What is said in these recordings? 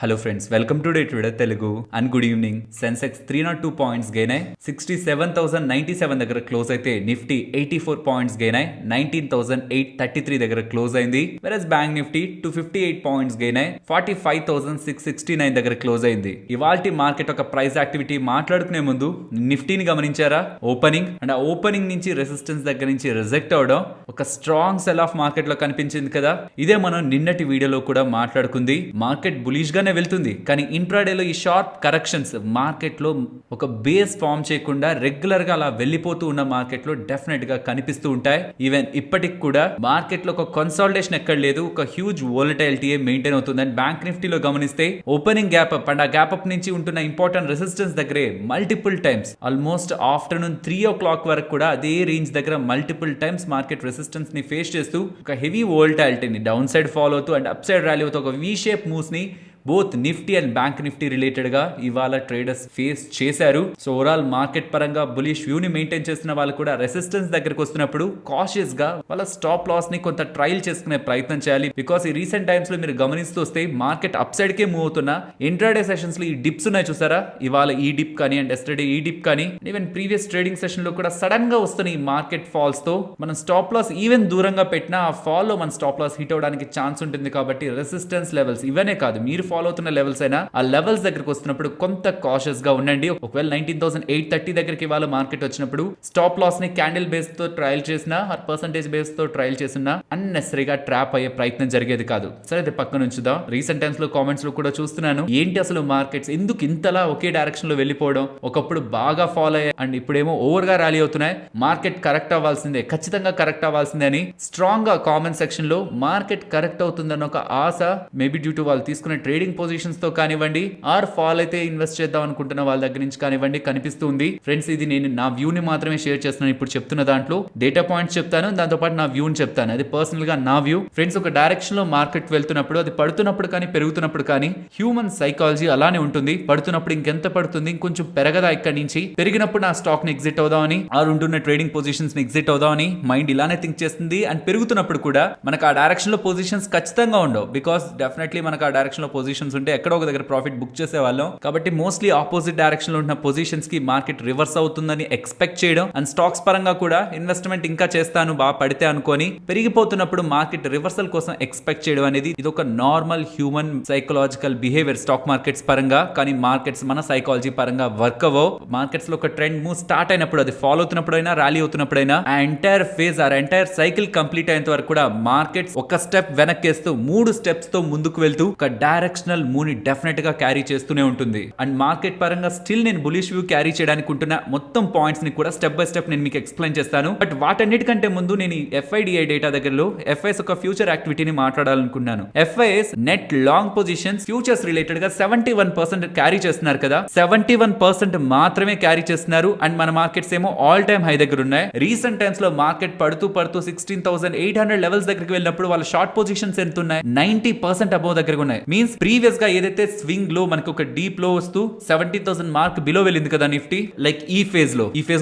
Hello friends, welcome to day trader Telugu and good evening. Sensex 302 points gain అయి 67,097 దగ్గర close అయితే Nifty 84 points gain అయి 19,833 దగ్గర క్లోజ్ అయింది. వెరస్ బ్యాంక్ నిఫ్టీ 258 పాయింట్స్ గెయిన్ అయి 45,669 దగ్గర క్లోజ్ అయింది. ఇవాల్టి మార్కెట్ ఒక ప్రైస్ యాక్టివిటీ మాట్లాడుకునే ముందు నిఫ్టీని గమనించారా? ఓపెనింగ్ అండ్ ఆ ఓపెనింగ్ నుంచి రెసిస్టెన్స్ దగ్గర నుంచి రిజెక్ట్ అవడం ఒక స్ట్రాంగ్ సెల్ ఆఫ్ మార్కెట్ లో కనిపించింది కదా. ఇదే మనం నిన్నటి వీడియోలో కూడా మాట్లాడుకుంది. మార్కెట్ బులిష్ గానే వెళ్తుంది, కానీ ఇంట్రాడేలో ఈ షార్ప్ కరెక్షన్స్ మార్కెట్ లో ఒక బేస్ ఫామ్ చేయకుండా రెగ్యులర్ గా అలా వెళ్ళిపోతూ ఉన్న మార్కెట్ లో డెఫినెట్ గా కనిపిస్తూ ఉంటాయి. ఈవెన్ ఇప్పటికి కూడా మార్కెట్ లో ఒక కన్సాలిడేషన్ ఎక్కడ లేదు, ఒక హ్యూజ్ వోలటైలిటీ మెయింటైన్ అవుతుంది. అండ్ బ్యాంక్ నిఫ్టీలో గమనిస్తే ఓపెనింగ్ గ్యాప్ అప్ అండ్ ఆ గ్యాప్ అప్ నుంచి ఉంటున్న ఇంపార్టెంట్ రెసిస్టెన్స్ దగ్గరే multiple times almost afternoon 3 o'clock వరకు కూడా అదే రేంజ్ దగ్గర మల్టిపుల్ టైమ్స్ మార్కెట్ రెసిస్టెన్స్ ని ఫేస్ చేస్తూ ఒక హెవీ వోలటాలిటీని డౌన్ సైడ్ ఫాలో అవుతూ అండ్ అప్ సైడ్ ర్యాలీ అవుతూ ఒక వి షేప్ మూవ్స్ ని both Nifty and bank Nifty related గా ఇవాళ ట్రేడర్స్ ఫేస్ చేశారు. సో ఓవరాల్ మార్కెట్ పరంగా బులిష్ వ్యూ ని మెయింటైన్ చేస్తున్న వాళ్ళు కూడా రెసిస్టెన్స్ దగ్గరకు వస్తున్నప్పుడు కాషియస్ గా వాళ్ళ స్టాప్ లాస్ ని కొంత ట్రయల్ చేసుకునే ప్రయత్నం చేయాలి. బికాస్ ఈ రీసెంట్ టైమ్స్ లో మీరు గమనిస్తూ వస్తే మార్కెట్ అప్ సైడ్ కే మూవ్ అవుతున్నా ఇంట్రాడే సెషన్స్ లో ఈ డిప్స్ ఉన్నాయి చూసారా, ఇవాళ ఈ డిప్ కానీ అండ్ ఎస్టర్డే ఈ డిప్ కానీ ఈవెన్ ప్రీవియస్ ట్రేడింగ్ సెషన్ లో కూడా సడన్ గా వస్తున్న ఈ మార్కెట్ ఫాల్స్ తో మనం స్టాప్ లాస్ ఈవెన్ దూరంగా పెట్టినా ఆ ఫాల్ లో మన స్టాప్ లాస్ హిట్ అవడానికి ఛాన్స్ ఉంటుంది. కాబట్టి రెసిస్టెన్స్ లెవెల్స్ ఇవనే కాదు, మీరు ఫాలో అవుతున్న లెవెల్స్ అయినా ఆ లెవెల్స్ దగ్గరకు వస్తున్నప్పుడు కొంత కాషియస్ గా ఉండండి. ఒకవేళ 19,830 దగ్గరికి ఇవాళ మార్కెట్ వచ్చినప్పుడు స్టాప్ లాస్ ని క్యాండిల్ బేస్ తో ట్రయల్ చేసినా పర్సెంటేజ్ బేస్ తో ట్రయల్ చేసినా అన్నెసరీగా ట్రాప్ అయ్యే ప్రయత్నం జరిగేది కాదు. సరే, అది పక్కన ఉంచుదాం. రీసెంట్ టైమ్స్ లో కామెంట్స్ లో కూడా చూస్తున్నాను, ఏంటి అసలు మార్కెట్స్ ఎందుకు ఇంతలా ఒకే డైరెక్షన్ లో వెళ్ళిపోవడం, ఒకప్పుడు బాగా ఫాలో అయ్యాయి అండ్ ఇప్పుడేమో ఓవర్ గా ర్యాలీ అవుతున్నాయి, మార్కెట్ కరెక్ట్ అవ్వాల్సిందే, ఖచ్చితంగా కరెక్ట్ అవ్వాల్సిందే అని స్ట్రాంగ్ గా కామెంట్ సెక్షన్ లో మార్కెట్ కరెక్ట్ అవుతుందన్న ఒక ఆశ మేబీ డ్యూ టు వాళ్ళు తీసుకునే ట్రేడింగ్ పొజిషన్స్ తో కానివ్వండి ఆర్ ఫాల్ అయితే ఇన్వెస్ట్ చేద్దాం అనుకుంటున్న వాళ్ళ దగ్గర నుంచి కానివ్వండి కనిపిస్తుంది. ఫ్రెండ్స్, ఇది నేను నా వ్యూ ని మాత్రమే షేర్ చేస్తున్నాను. ఇప్పుడు చెప్తున్న దాంట్లో డేటా పాయింట్స్ చెప్తాను, దాంతో పాటు నా వ్యూ ని చెప్తాను. అది పర్సనల్ గా నా వ్యూ. ఫ్రెండ్స్, ఒక డైరెక్షన్ లో మార్కెట్ వెళ్తున్నప్పుడు అది పడుతున్నప్పుడు కానీ పెరుగుతున్నప్పుడు కానీ హ్యూమన్ సైకాలజీ అలానే ఉంటుంది. పడుతున్నప్పుడు ఇంకెంత పడుతుంది, ఇంకొంచెం పెరగదా ఇక్కడి నుంచి, పెరిగినప్పుడు నా స్టాక్ ని ఎగ్జిట్ అవుదామని ఆర్ ఉంటున్న ట్రేడింగ్ పొజిషన్స్ ని ఎగ్జిట్ అవుదామని మైండ్ ఇలానే థింక్ చేస్తుంది. అండ్ పెరుగుతున్నప్పుడు కూడా మనకు ఆ డైరెక్షన్ లో పొజిషన్స్ ఖచ్చితంగా ఉండవు. బికాస్ డెఫినెట్లీ మనకు ఆ డైరెక్షన్ లో పొజిషన్స్ ఉంటే ఎక్కడో ఒక దగ్గర ప్రాఫిట్ బుక్ చేసే వాళ్ళం. కాబట్టి మోస్ట్లీ ఆపోజిట్ డైరెక్షన్ లో ఉన్న పొజిషన్స్ కి మార్కెట్ రివర్స్ అవుతుందని ఎక్స్పెక్ట్ చేయడం అండ్ స్టాక్స్ పరంగా కూడా ఇన్వెస్ట్మెంట్ ఇంకా చేస్తాను బాగా పడితే అనుకొని పెరిగిపోతున్నప్పుడు మార్కెట్ రివర్సల్ కోసం ఎక్స్పెక్ట్ చేయడం అనేది ఇది ఒక normal human psychological behaviour stock markets పరంగా. కానీ మార్కెట్స్ మన సైకాలజీ పరంగా వర్క్ అవ్వవు. మార్కెట్స్ లో ఒక ట్రెండ్ మూవ్ స్టార్ట్ అయినప్పుడు అది ఫాలో అవుతున్నప్పుడైనా ర్యాలీ అవుతున్నప్పుడైనా ఆ ఎంటైర్ ఫేజ్ ఆ ఎంటైర్ సైకిల్ కంప్లీట్ అయ్యేంత వరకు కూడా మార్కెట్స్ ఒక స్టెప్ వెనక్కేస్తూ 3 స్టెప్స్ తో ముందుకు వెళ్తూ ఒక డైరెక్షనల్ మూవ్ ని డెఫినెట్ గా క్యారీ చేస్తూనే ఉంటుంది. అండ్ మార్కెట్ పరంగా స్టిల్ నేను బులిష్ వ్యూ క్యారీ చేయడానికి ఉంటున్న మొత్తం పాయింట్స్ ని కూడా స్టెప్ బై స్టెప్ నేను మీకు ఎక్స్ప్లెయిన్ చేస్తాను. బట్ వాటన్నిటికంటే ముందు నేను FIDI డేటా దగ్గరలో FIS ఒక ఫ్యూచర్ యాక్టివిటీని మాట్లాడాలనుకున్నాను. FIS net long positions futures related గా 71% క్యారీ చేస్తున్నారు కదా, 71% మాత్రమే క్యారీ చేస్తున్నారు. అండ్ మన మార్కెట్స్ ఏమో ఆల్ టైమ్ హై దగ్గర ఉన్నాయి. రీసెంట్ టైమ్స్ లో మార్కెట్ పడుతూ 16,800 లెవెల్స్ దగ్గరికి వెళ్ళినప్పుడు వాళ్ళ షార్ట్ పొజిషన్స్ ఎంత ఉన్నాయి, 90% అబోవ్ దగ్గర ఉన్నాయి. మీన్స్ ప్రీవియస్ గా ఏదైతే స్వింగ్ లో మనకు ఒక డీప్ లో వస్తూ 70,000 మార్క్ బిలో వెళ్ళింది కదా నిఫ్టీ, లైక్ ఈ ఫేజ్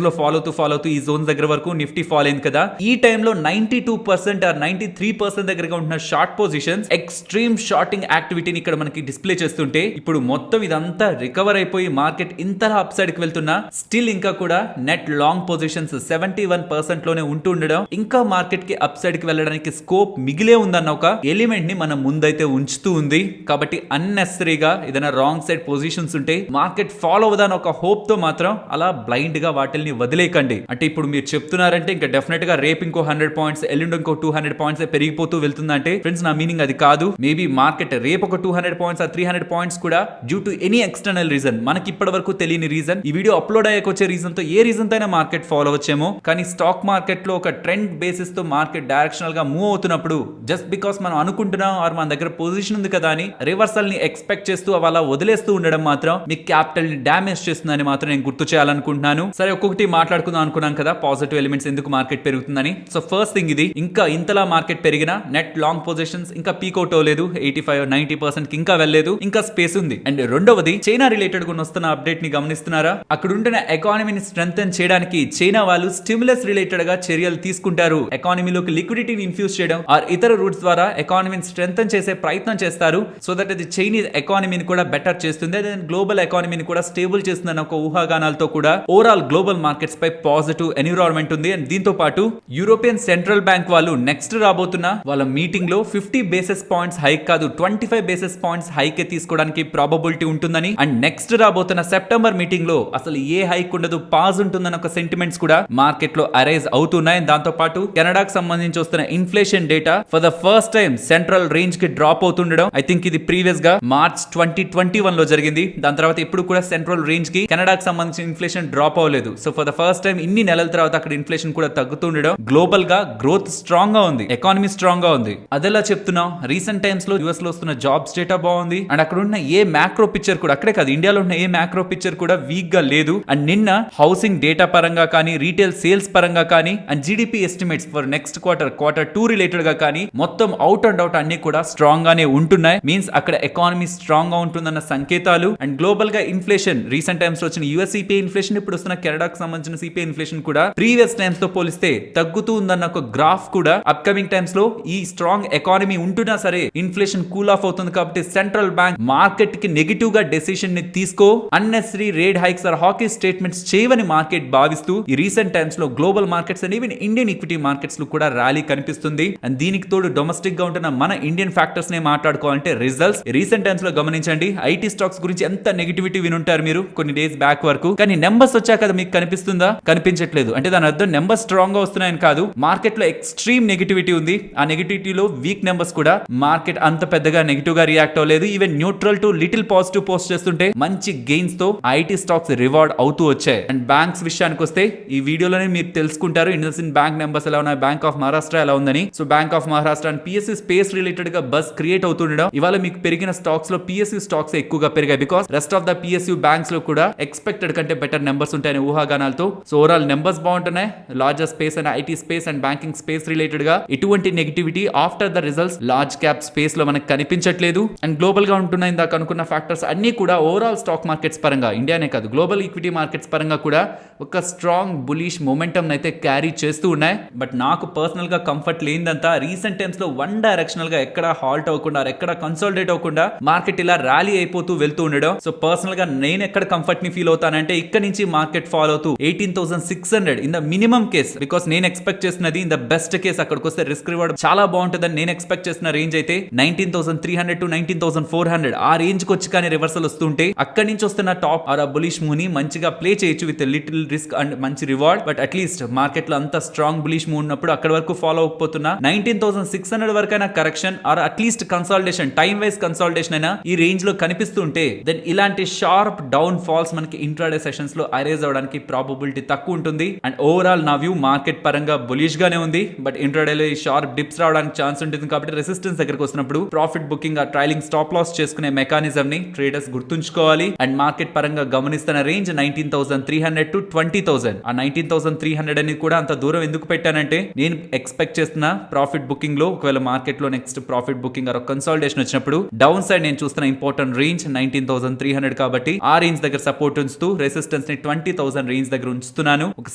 లో ఫాలో అవుతూ ఈ జోన్స్ దగ్గర వరకు నిఫ్టీ ఫాలో అయింది కదా. ఈ టైంలో 92% ఆర్ 93% దగ్గరగా ఉంటున్న షార్ట్ పొజిషన్స్ ఎక్స్ట్రీమ్ షార్టింగ్ యాక్టివిటీని ఇక్కడ మనకి డిస్ప్లే చేస్తుంటే ఇప్పుడు మొత్తం ఇదంతా రికవర్ అయిపోయి మార్కెట్ ఇంతలా అప్ సైడ్ కి వెళ్తున్నా స్టిల్ ఇంకా కూడా నెట్ లాంగ్ పొజిషన్స్ 71% లోనే ఉంటుండడం ఇంకా మార్కెట్ కి అప్ సైడ్ కి వెళ్ళడానికి స్కోప్ మిగిలే ఉందన్న ఒక ఎలిమెంట్ ని మనం ముందైతే ఉంచుతూ ఉంది. కాబట్టి అన్నెసరీగా ఏదైనా రాంగ్ సైడ్ పొజిషన్స్ ఉంటే మార్కెట్ ఫాలో అవుదాని ఒక హోప్ తో మాత్రం అలా బ్లైండ్ గా వాటిని వదిలేకండి. అంటే ఇప్పుడు మీరు చెప్తున్నారంటే ఇంకా డెఫినెట్ గా రేపు ఇంకో 100 పాయింట్స్ ఎల్లుండి ఇంకో 200 పాయింట్స్ పెరిగిపోతూ వెళ్తుందంటే ఫ్రెండ్స్ నా మీనింగ్ అది కాదు. మేబీ మార్కెట్ రేపు ఒక 200 పాయింట్స్ ఆ 300 పాయింట్స్ కూడా due to any external reason, మనకి ఇప్పటి వరకు తెలియని రీజన్, ఈ వీడియో అప్లోడ్ అయ్యాక వచ్చే రీజన్ తో ఏ రీజన్ తో అయినా మార్కెట్ ఫాలో వచ్చేమో. కానీ స్టాక్ మార్కెట్ లో ఒక ట్రెండ్ బేసిస్ తో మార్కెట్ డైరెక్షనల్ గా మూవ్ అవుతున్నప్పుడు జస్ట్ బికాస్ మనం అనుకుంటున్నాం ఆర్ మన దగ్గర పొజిషన్ ఉంది కదా అని రివర్సల్ ని ఎక్స్పెక్ట్ చేస్తూ అలా వదిలేస్తూ ఉండడం మాత్రం మీ క్యాపిటల్ ని డ్యామేజ్ చేస్తుందని మాత్రం నేను గుర్తు చేయాలనుకుంటున్నాను. సరే, ఒక్కొక్కటి మాట్లాడుకుందాం అనుకున్నాం కదా పాజిటివ్ ఎలిమెంట్స్ ఎందుకు మార్కెట్ పెరుగుతుందని. సో ఫస్ట్ థింగ్ ఇది, ఇంకా ఇంతలా మార్కెట్ పెరిగిన నెట్ లాంగ్ పొజిషన్స్ ఇంకా పీక్ అవుట్ అవ్వలేదు, 85-90% కి ఇంకా వెళ్ళలేదు, ఇంకా స్పేస్ ఉంది. అండ్ రెండవది చైనా రిలేటెడ్ గా వస్తున్న అప్డేట్ ని గమనిస్తున్నారా? అక్కడ ఉంటున్న ఎకానమీని స్ట్రెంగ్తెన్ చేయడానికి చైనా వాళ్ళు స్టిమ్యులస్ రిలేటెడ్ గా చర్యలు తీసుకుంటారు. ఎకానమీలోకి లిక్విడిటీని ఇన్ఫ్యూజ్ చేయడం ఆర్ ఇతర రూట్స్ ద్వారా ఎకానమీని స్ట్రెంగ్తెన్ చేసే ప్రయత్నం చేస్తారు. సో దట్ ఎందుకంటే ఇది చైనీస్ ఎకానమీని కూడా బెటర్ చేస్తుంది, అదే గ్లోబల్ ఎకానమీని కూడా స్టేబుల్ చేస్తుందన్న ఒక ఊహాగానాలతో కూడా ఓవరాల్ గ్లోబల్ మార్కెట్స్ పై పాజిటివ్ ఎన్విరాన్మెంట్ ఉంది. అండ్ దీంతో పాటు యూరోపియన్ సెంట్రల్ బ్యాంక్ వాళ్ళు నెక్స్ట్ రాబోతున్న వాళ్ళ మీటింగ్ లో 50 బేసిస్ పాయింట్స్ హైక్ కాదు 25 బేసిస్ పాయింట్స్ హైక్ తీసుకోవడానికి ప్రాబబిలిటీ ఉంటుందని, అండ్ నెక్స్ట్ రాబోతున్న సెప్టెంబర్ మీటింగ్ లో అసలు ఏ హైక్ ఉండదు, పాజ్ ఉంటుందన్న ఒక సెంటిమెంట్స్ కూడా మార్కెట్ లో అరైజ్ అవుతున్నాయి. దాంతో పాటు కెనడాకు సంబంధించి వస్తున్న inflation data for the first time central range కి డ్రాప్ అవుతుండడం, ఐ థింక్ ఇది ప్రీవియస్ గా మార్చ్ 2021 లో జరిగింది. దాని తర్వాత ఇప్పుడు కూడా సెంట్రల్ రేంజ్ కి కెనడాకు సంబంధించిన ఇన్ఫ్లేషన్ డ్రాప్ అవ్వలేదు. So for the first time ఇన్ని నెలల తర్వాత అక్కడ ఇన్ఫ్లేషన్ కూడా తగ్గుతుండడం, గ్లోబల్ గా గ్రోత్ స్ట్రాంగ్ గా ఉంది, ఎకానమీ స్ట్రాంగ్ గా ఉంది. అదేలా చెప్తున్నాం, రీసెంట్ టైమ్స్ లో యూఎస్ లో వస్తున్న జాబ్స్ డేటా బాగుంది. అండ్ అక్కడ ఉన్న ఏ మ్యాక్రో పిక్చర్ కూడా, అక్కడే కాదు ఇండియాలో ఉన్న ఏ మ్యాక్రో పిక్చర్ కూడా వీక్ గా లేదు. అండ్ నిన్న హౌసింగ్ డేటా పరంగా కానీ, రీటైల్ సేల్స్ పరంగా కానీ, and GDP estimates for next quarter 2 related గా కానీ మొత్తం అవుట్ అండ్ అవుట్ అన్ని కూడా స్ట్రాంగ్ గానే ఉంటున్నాయి. మీన్స్ అక్కడ ఎకానమీ స్ట్రాంగ్ గా ఉంటుందన్న సంకేతాలు. అండ్ గ్లోబల్ గా ఇన్ఫ్లేషన్ రీసెంట్ టైమ్స్ లో వచ్చిన యూఎస్ సిపిఐ ఇన్ఫ్లేషన్, ఇప్పుడు వస్తున్న కెనడాకు సంబంధించిన సిపిఐ ఇన్ఫ్లేషన్ కూడా ప్రీవియస్ టైమ్స్ తో పోలిస్తే తగ్గుతూ ఉందన్న ఒక గ్రాఫ్ కూడా అప్కమింగ్ టైమ్స్ లో ఈ స్ట్రాంగ్ ఎకానమీ ఉంటున్నా సరే ఇన్ఫ్లేషన్ కూల్ ఆఫ్ అవుతుంది. కాబట్టి సెంట్రల్ బ్యాంక్ మార్కెట్ కి నెగిటివ్ గా డెసిషన్ ని తీసుకో, unnecessary rate hikes or hawkish statements చేయవని మార్కెట్ భావిస్తూ ఈ రీసెంట్ టైమ్స్ లో global markets and even Indian equity markets లో కూడా ర్యాలీ కనిపిస్తుంది. అండ్ దీనికి తోడు డొమెస్టిక్ గా ఉంటున్న మన ఇండియన్ ఫ్యాక్టర్స్ నే మాట్లాడుకోవాలంటే రిజల్ట్స్ రీసెంట్ టైమ్స్ లో గమనించండి. ఐటీ స్టాక్స్ గురించి ఎంత నెగిటివిటీ వినుంటారు మీరు కొన్ని డేస్ బ్యాక్ వరకు, కానీ నెంబర్స్ వచ్చాక అది మీకు కనిపిస్తుందా? కనిపించట్లేదు. అంటే దాని అర్థం నెంబర్స్ స్ట్రాంగ్ గా వస్తున్నాయని కాదు, మార్కెట్ లో ఎక్స్ట్రీమ్ నెగిటివిటీ ఉంది. ఆ నెగిటివిటీలో వీక్ నెంబర్స్ కూడా మార్కెట్ అంత పెద్దగా నెగిటివ్ గా రియాక్ట్ అవ్వలేదు. Even neutral to little positive post చేస్తుంటే మంచి గెయిన్స్ తో ఐటీ స్టాక్స్ రివార్డ్ అవుతూ వచ్చాయి. అండ్ బ్యాంక్స్ విషయానికి వస్తే ఈ వీడియోలోనే మీరు తెలుసుకుంటారు ఇండస్ఇండ్ బ్యాంక్ నెంబర్స్ ఎలా ఉన్నాయి, బ్యాంక్ ఆఫ్ మహారాష్ట్ర ఎలా ఉందని. So bank of Maharashtra and PSU space related గా బస్ క్రియేట్ అవుతుండడం, ఇవాళ మీకు పెరిగిన స్టాక్స్ లో పిఎస్యూ స్టాక్స్ ఎక్కువగా పెరిగాయి. Because rest of the PSU banks లో కూడా ఎక్స్పెక్టెడ్ కంటే బెటర్ నెంబర్స్ ఉంటాయని ఊహాగానాలతో. సో ఓవరాల్ నెంబర్స్ బాగుంటున్నాయి. Larger space and IT space and banking space related గా ఎటువంటి negativity after the results large cap space లో మనకు కనిపించట్లేదు. అండ్ గ్లోబల్ గా ఉంటున్న ఇందాక అనుకున్న ఫ్యాక్టర్స్ అన్ని కూడా ఓవరాల్ స్టాక్ మార్కెట్స్ పరంగా, ఇండియానే కాదు గ్లోబల్ ఈక్విటీ మార్కెట్స్ పరంగా కూడా ఒక స్ట్రాంగ్ బులిష్ మొమెంటం అయితే క్యారీ చేస్తూ ఉన్నాయి. బట్ నాకు పర్సనల్ గా కంఫర్ట్ లేనిదంతా రీసెంట్ టైమ్స్ లో వన్ డైరెక్షనల్ గా ఎక్కడ హాల్ట్ అవ్వకుండా, ఎక్కడ కన్సాలిడేట్ అవ్వకుండా మార్కెట్ ఇలా ర్యాలీ అయిపోతూ వెళ్తూ ఉండడం. సో పర్సనల్ గా నేను ఎక్కడ కంఫర్ట్ ని ఫీల్ అవుతానంటే ఇక్కడ నుంచి మార్కెట్ ఫాలో అవుతూ 18,600 in the minimum case, because నేను ఎక్స్పెక్ట్ చేస్తున్నది ఇన్ ద బెస్ట్ కేస్ అక్కడికి వస్తే రిస్క్ రివార్డ్ చాలా బాగుంటుందని నేను ఎక్స్పెక్ట్ చేస్తున్న రేంజ్ అయితే 19,300 to 19,400 ఆ రేంజ్ కి వచ్చి కానీ రివర్సల్ వస్తుంటే అక్కడి నుంచి వస్తున్న టాప్ ఆర్ బులిష్ మూవ్ ని మంచిగా ప్లే చేయొచ్చు విత్ లిటిల్ రిస్క్ అండ్ మంచి రివార్డ్. బట్ అట్లీస్ట్ మార్కెట్ లో అంత స్ట్రాంగ్ బులిష్ మూవ్ ఉన్నప్పుడు అక్కడ వరకు ఫాలో అవ్వకపోతున్నా 19,600 వరకైనా correction are at least consolidation, time wise consolidation అయినా ఈ రేంజ్ లో కనిపిస్తుంటే దెన్ ఇలాంటి షార్ప్ డౌన్ ఫాల్స్ మనకి ఇంట్రాడే సెషన్స్ లో అరైజ్ అవడానికి ప్రాబబిలిటీ తక్కువ ఉంటుంది. అండ్ ఓవరాల్ నా వ్యూ మార్కెట్ పరంగా బులిష్ గానే ఉంది. బట్ ఇంట్రాడేలో ఈ షార్ప్ డిప్స్ రావడానికి ఛాన్స్ ఉంటుంది. కాబట్టి రెసిస్టెన్స్ దగ్గరకు వస్తున్నప్పుడు ప్రాఫిట్ బుకింగ్ ఆ ట్రైలింగ్ స్టాప్ లాస్ చేసుకునే మెకానిజం ని ట్రేడర్స్ గుర్తుంచుకోవాలి. అండ్ మార్కెట్ పరంగా గమనిస్తున్న రేంజ్ 19,300 to 20,000. ఆ 19,300 అనేది కూడా అంత దూరం ఎందుకు పెట్టానంటే నేను ఎక్స్పెక్ట్ చేస్తున్న ప్రాఫిట్ బుకింగ్ లో ఒకవేళ మార్కెట్ లో next profit booking are consolidation వచ్చినప్పుడు డౌన్ సైడ్ నేను చూస్తున్న ఇంపార్టెంట్ రేంజ్ 19,300. కాబట్టి ఆ రేంజ్ దగ్గర సపోర్ట్ ఉంచుతూ రెసిస్టెన్స్ ని 20,000 రేంజ్ దగ్గర ఉంచుతున్నాను. ఒక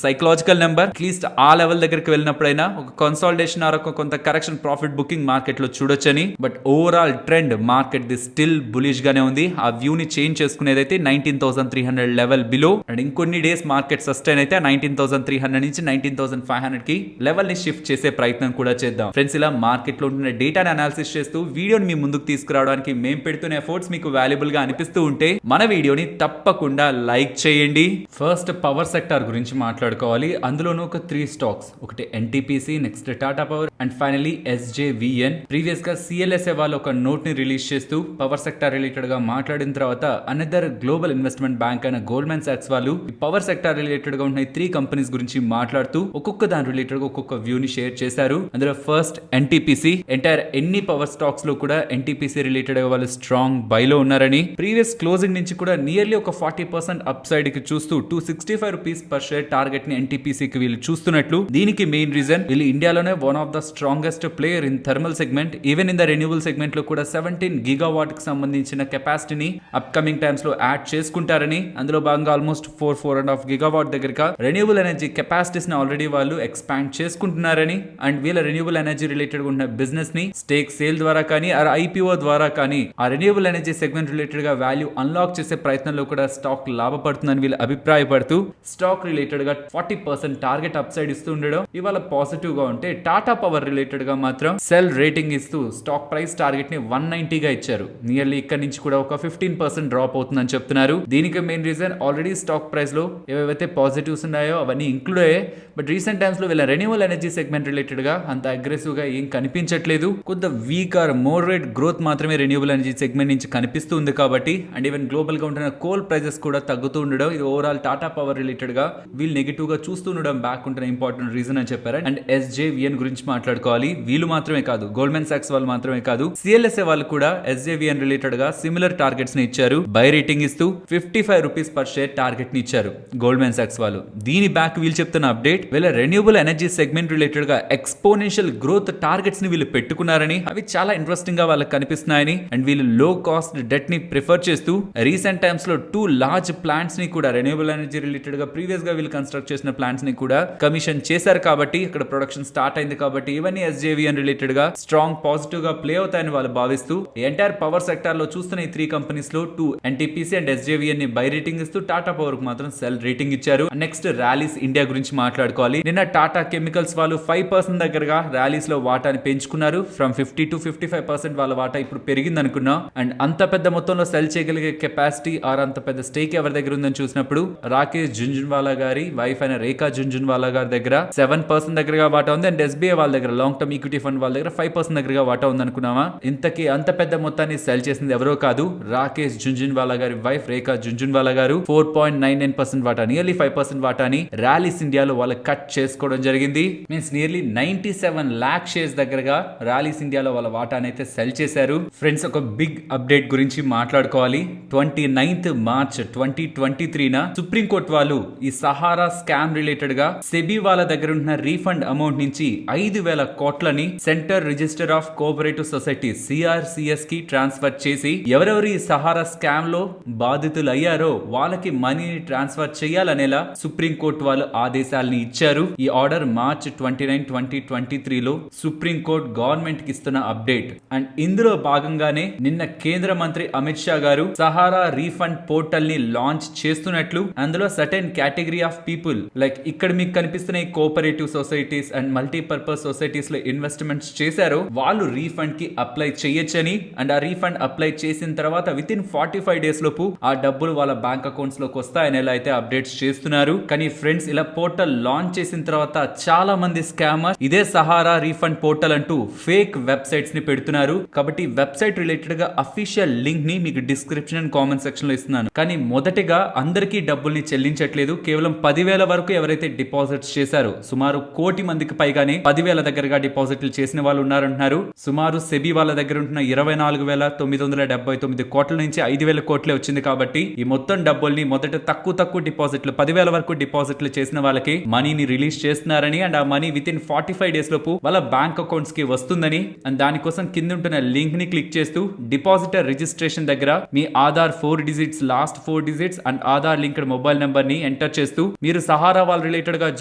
సైకలాజికల్ నెంబర్, అట్లీస్ట్ ఆ లెవెల్ దగ్గరికి వెళ్ళినప్పుడైనా ఒక కన్సాలిడేషన్ ఆర్ ఒక కొంత కరెక్షన్ ప్రాఫిట్ బుకింగ్ మార్కెట్ లో చూడొచ్చని. బట్ ఓవరాల్ ట్రెండ్ మార్కెట్ ది స్టిల్ బులిష్ గానే ఉంది. ఆ వ్యూ ని చేంజ్ చేసుకునేదైతే 19,300 లెవెల్ బిలో. అండ్ ఇంకొన్ని డేస్ మార్కెట్ సస్టైన్ అయితే 19,300 నుంచి 19,500 కి లెవెల్ ని షిఫ్ట్ చేసే ప్రయత్నం కూడా చేద్దాం. ఫ్రెండ్స్, ఇలా మార్కెట్ లో ఉంటున్న డేటాని అనాలిసిస్ చేస్తూ వీడియోని మీ ముందుకు తీసుకురావడానికి మేము పెడుతున్న ఎఫర్ట్స్ మీకు వాల్యుబుల్ గా అనిపిస్తూ ఉంటే మన వీడియోని తప్పకుండా లైక్ చేయండి. ఫస్ట్ పవర్ సెక్టార్ గురించి మాట్లాడుకోవాలి. అందులోనూ ఒక 3 స్టాక్స్, ఒకటి NTPC, next Tata power and finally SJVN. Previous గా సిఎల్ఎస్ఏ వాళ్ళు ఒక నోట్ ని రిలీజ్ చేస్తూ పవర్ సెక్టార్ రిలేటెడ్ గా మాట్లాడిన తర్వాత అనదర్ గ్లోబల్ ఇన్వెస్ట్మెంట్ బ్యాంక్ అయిన గోల్డ్మెన్ సాక్స్ వాళ్ళు పవర్ సెక్టార్ రిలేటెడ్ గా ఉన్న 3 కంపెనీస్ గురించి మాట్లాడుతూ ఒక్కొక్క దాని రిలేటెడ్ గా ఒక్కొక్క వ్యూ ని షేర్ చేశారు. అందులో ఫస్ట్ ఎన్టీపీసీ. ఎంటైర్ ఎన్ని పవర్ స్టాక్స్ లో కూడా ఎన్టీపీసీ రిలేటెడ్ గా వాళ్ళు స్ట్రాంగ్ బై లో ఉన్నారని, ప్రీవియస్ క్లోజింగ్ నుంచి కూడా నియర్లీ ఒక 40% అప్ సైడ్ కి చూస్తూ 265 రూపీస్ పర్ షేర్ టార్గెట్ ని ఎన్టీపీసీకి వీళ్ళు చూస్తున్నట్లు. దీనికి మెయిన్ రీజన్ వీళ్ళు ఇండియాలోనే one of the strongest player in thermal segment. Even in the renewable segment లో కూడా 17 గిగావాట్ కి సంబంధించిన కెపాసిటీని అప్కమింగ్ టైమ్స్ లో యాడ్ చేసుకుంటారని, అందులో భాగంగా ఆల్మోస్ట్ 4.5 గిగావాట్ దగ్గరగా రెన్యూబుల్ ఎనర్జీ కెపాసిటీస్ ని ఆల్రెడీ వాళ్ళు ఎక్స్పాండ్ చేసుకుంటున్నారని, అండ్ వీళ్ళ రెన్యూబుల్ ఎనర్జీ రిలేటెడ్ ఉన్న బిజినెస్ ని స్టేక్ సేల్ ద్వారా కానీ ఐపీఓ ద్వారా ద్వారా కానీ ఆ రెన్యూబుల్ ఎనర్జీ సెగ్మెంట్ రిలేటెడ్ గా వాల్యూ అన్లాక్ చేసే ప్రయత్నంలో కూడా స్టాక్ లాభపడుతుందని వీళ్ళు అభిప్రాయపడుతూ స్టాక్ రిలేటెడ్ గా 40% టార్గెట్ అప్ సైడ్ ఇస్తూ ఉండడం ఇవాళ పాజిటివ్ గా ఉంటే టాటా పవర్ రిలేటెడ్ గా మాత్రం సెల్ రేటింగ్ ఇస్తూ స్టాక్ ప్రైస్ టార్గెట్ ని 190 గా ఇచ్చారు. నియర్లీ ఇక్కడ నుంచి కూడా ఒక 15% డ్రాప్ అవుతుందని చెప్తున్నారు. దీనికి main reason already stock price లో ఏవైతే పాజిటివ్స్ ఉన్నాయో అవన్నీ ఇంక్లూడ్ అయ్యాయి. బట్ రీసెంట్ టైమ్స్ లో వీళ్ళ రెన్యూవల్ ఎనర్జీ సెగ్మెంట్ రిలేటెడ్ గా అంత అగ్రెసివ్ గా ఏం కనిపించట్లేదు. కొంత వీక్ ఆర్ మోడరేట్ గ్రోత్ మాత్రమే రెన్యూవల్ ఎనర్జీ సెగ్మెంట్ నుంచి కనిపిస్తుంది కాబట్టి అండ్ ఈవెన్ గ్లోబల్ గా ఉంటున్న కోల్ ప్రైజెస్ కూడా తగ్గుతూ ఉండడం ఇది ఓవరాల్ టాటా పవర్ రిలేటెడ్ గా వీళ్ళు నెగిటివ్ గా చూస్తూ ఉండడం బ్యాక్ ఉంటున్న ఇంపార్టెంట్ రీజన్ అని చెప్పారు. అండ్ ఎస్జేవిఎన్ గురించి మాట్లాడుకోవాలి. వీళ్ళు మాత్రమే కాదు, గోల్డ్మెన్ సాక్స్ వాళ్ళు మాత్రమే కాదు, సిఎల్ఎస్ఏ వాళ్ళు కూడా ఎస్జేవిఎన్ రిలేటెడ్ గా సిమిలర్ టార్గెట్స్ ని ఇచ్చారు. బై రేటింగ్ ఇస్తూ 55 రూపీస్ పర్ షేర్ టార్గెట్ ని ఇచ్చారు గోల్డ్మెన్ సాక్స్ వాళ్ళు. దీని బ్యాక్ వీళ్ళు చెప్తున్న అప్డేట్ వీళ్ళ రెన్యూబుల్ ఎనర్జీ సెగ్మెంట్ రిలేటెడ్ గా ఎక్స్పోనెన్షియల్ గ్రోత్ టార్గెట్స్ ని వీళ్ళు పెట్టుకున్నారని, అవి చాలా ఇంట్రెస్టింగ్ గా వాళ్ళకి కనిపిస్తున్నాయని అండ్ వీళ్ళు లో కాస్ట్ డెట్ ని ప్రిఫర్ చేస్తూ రీసెంట్ టైమ్స్ లో 2 లార్జ్ ప్లాంట్స్ ని కూడా రెన్యూబుల్ ఎనర్జీ రిలేటెడ్ గా ప్రీవియస్ గా వీళ్ళు కన్స్ట్రక్ట్ చేసిన ప్లాంట్స్ ని కూడా కమిషన్ చేశారు కాబట్టి ఇక్కడ ప్రొడక్షన్ స్టార్ట్ అయింది కాబట్టి ఇవన్నీ ఎస్జేవిఎన్ రిలేటెడ్ గా స్ట్రాంగ్ పాజిటివ్ గా ప్లే అవుతాయని వాళ్ళు భావిస్తూ ఎంటైర్ పవర్ సెక్టార్ లో చూస్తున్న ఈ 3 కంపెనీస్ లో 2 ఎన్టీపీసీ అండ్ ఎస్జేవిఎన్ ని బై రేటింగ్ ఇస్తూ టాటా పవర్ కు మాత్రం సెల్ రేటింగ్ ఇచ్చారు. నెక్స్ట్ ర్యాలీస్ ఇండియా గురించి మాట్లాడుకోవాలి. నిన్న టాటా కెమికల్స్ వాళ్ళు 5% దగ్గరగా ర్యాలీస్ లో వాటాని పెంచుకున్నారు. ఫ్రమ్ 50 to 55% వాళ్ళ వాటా ఇప్పుడు పెరిగింది అనుకున్నాం. అండ్ అంత పెద్ద మొత్తంలో సెల్ చేయగలిగే కెపాసిటీ ఆర్ అంత పెద్ద స్టేక్ ఎవరి దగ్గర ఉందని చూసినప్పుడు రాకేష్ జుంజున్వాలా గారి వైఫ్ అయిన రేఖా జుంజున్వాలా గారి దగ్గర 7% దగ్గరగా వాటా ఉంది. అండ్ ఎస్బీఐ వాళ్ళ దగ్గర లాంగ్ టర్మ్ ఈక్విటీ ఫండ్ వాళ్ళ దగ్గర 5% దగ్గరగా వాటా ఉంది అనుకున్నామా. ఇంతకీ అంత పెద్ద మొత్తాన్ని సెల్ చేసింది ఎవరో కాదు, రాకేష్ జుంజున్వాలా గారి వైఫ్ రేఖా జుంజున్వాలా గారు 4.99% వాటా, నియర్లీ 5% వాటాని ర్యాలీస్ ఇండియాలో వాళ్ళు కట్ చేసుకోవడం జరిగింది. మీన్స్ నియర్లీ 97 lakh షేర్స్ దగ్గరగా ర్యాలీస్ ఇండియాలో వాళ్ళ వాటాని అయితే సెల్ చేశారు. ఫ్రెండ్స్, ఒక బిగ్ అప్డేట్ గురించి మాట్లాడుకోవాలి. 29th March 2023 సుప్రీంకోర్టు వాళ్ళు ఈ సహారా స్కామ్ రిలేటెడ్ గా సెబీ వాళ్ళ దగ్గర ఉన్న రీఫండ్ అమౌంట్ నుంచి 5,000 కోట్లని centre registrar of cooperative societies CRCS కి ట్రాన్స్ఫర్ చేసి ఎవరెవరు ఈ సహారా స్కామ్ లో బాధితులు అయ్యారో వాళ్ళకి మనీని ట్రాన్స్ఫర్ చేయాలనేలా సుప్రీంకోర్టు వాళ్ళు ఆదేశాలని ఇచ్చారు. ఈ ఆర్డర్ March 29, 2023 లో సుప్రీంకోర్టు గవర్నమెంట్ కి ఇస్తున్న అప్డేట్. అండ్ ఇందులో భాగంగానే నిన్న కేంద్ర మంత్రి అమిత్ షా గారు సహారా రీఫండ్ పోర్టల్ ని లాంచ్ చేస్తున్నట్లు, అందులో certain category of people like ఇక్కడ మీకు కనిపిస్తున్న ఈ cooperative societies and multipurpose societies లో ఇన్వెస్ట్మెంట్స్ చేశారో వాళ్ళు రీఫండ్ కి అప్లై చేయొచ్చని అండ్ ఆ రీఫండ్ అప్లై చేసిన తర్వాత విత్ ఇన్ 45 days లోపు ఆ డబ్బులు వాళ్ళ బ్యాంక్ అకౌంట్స్ లోకి వస్తాయని ఎలా అయితే అప్డేట్స్ చేస్తున్నారు. కానీ ఫ్రెండ్స్, ఇలా పోర్టల్ లాంచ్ చేసిన తర్వాత చాలా మంది స్కామర్ ఇదే సహారా రీఫండ్ పోర్టల్ అంటూ ఫేక్ వెబ్సైట్స్ ని పెడుతున్నారు. కాబట్టి వెబ్సైట్ రిలేటెడ్ గా అఫీషియల్ లింక్ ని మీకు డిస్క్రిప్షన్ అండ్ కామెంట్ సెక్షన్ లో ఇస్తున్నాను. కానీ మొదటిగా అందరికీ డబ్బుల్ని చెల్లించట్లేదు. కేవలం 10,000 వరకు ఎవరైతే డిపాజిట్స్ చేశారో, సుమారు 1 కోటి మందికి పైగానే 10,000 దగ్గరగా డిపాజిట్లు చేసిన వాళ్ళు ఉన్నారంటున్నారు. సుమారు సెబీ వాళ్ళ దగ్గర ఉంటున్న 24,979 కోట్ల నుంచి 5,000 కోట్లే వచ్చింది. కాబట్టి ఈ మొత్తం డబ్బుల్ని మొదట తక్కువ డిపాజిట్లు 10,000 వరకు డిపాజిట్లు చేసిన వాళ్ళకి మనీని రిలీజ్ చేస్తున్నారని అండ్ ఆ మనీ విత్ ఇన్ 45 days లోపు వాళ్ళ బ్యాంక్ అకౌంట్స్ కి వస్తుందని అండ్ దానికోసం కింద ఉంటున్న లింక్ ని క్లిక్ చేస్తూ డిపాజిటర్ రిజిస్ట్రేషన్ దగ్గర మీ Aadhaar 4 digits last 4 digits and Aadhaar linked mobile number ని ఎంటర్ చేస్తూ మీరు సహారా వాళ్ళ రిలేటెడ్ గా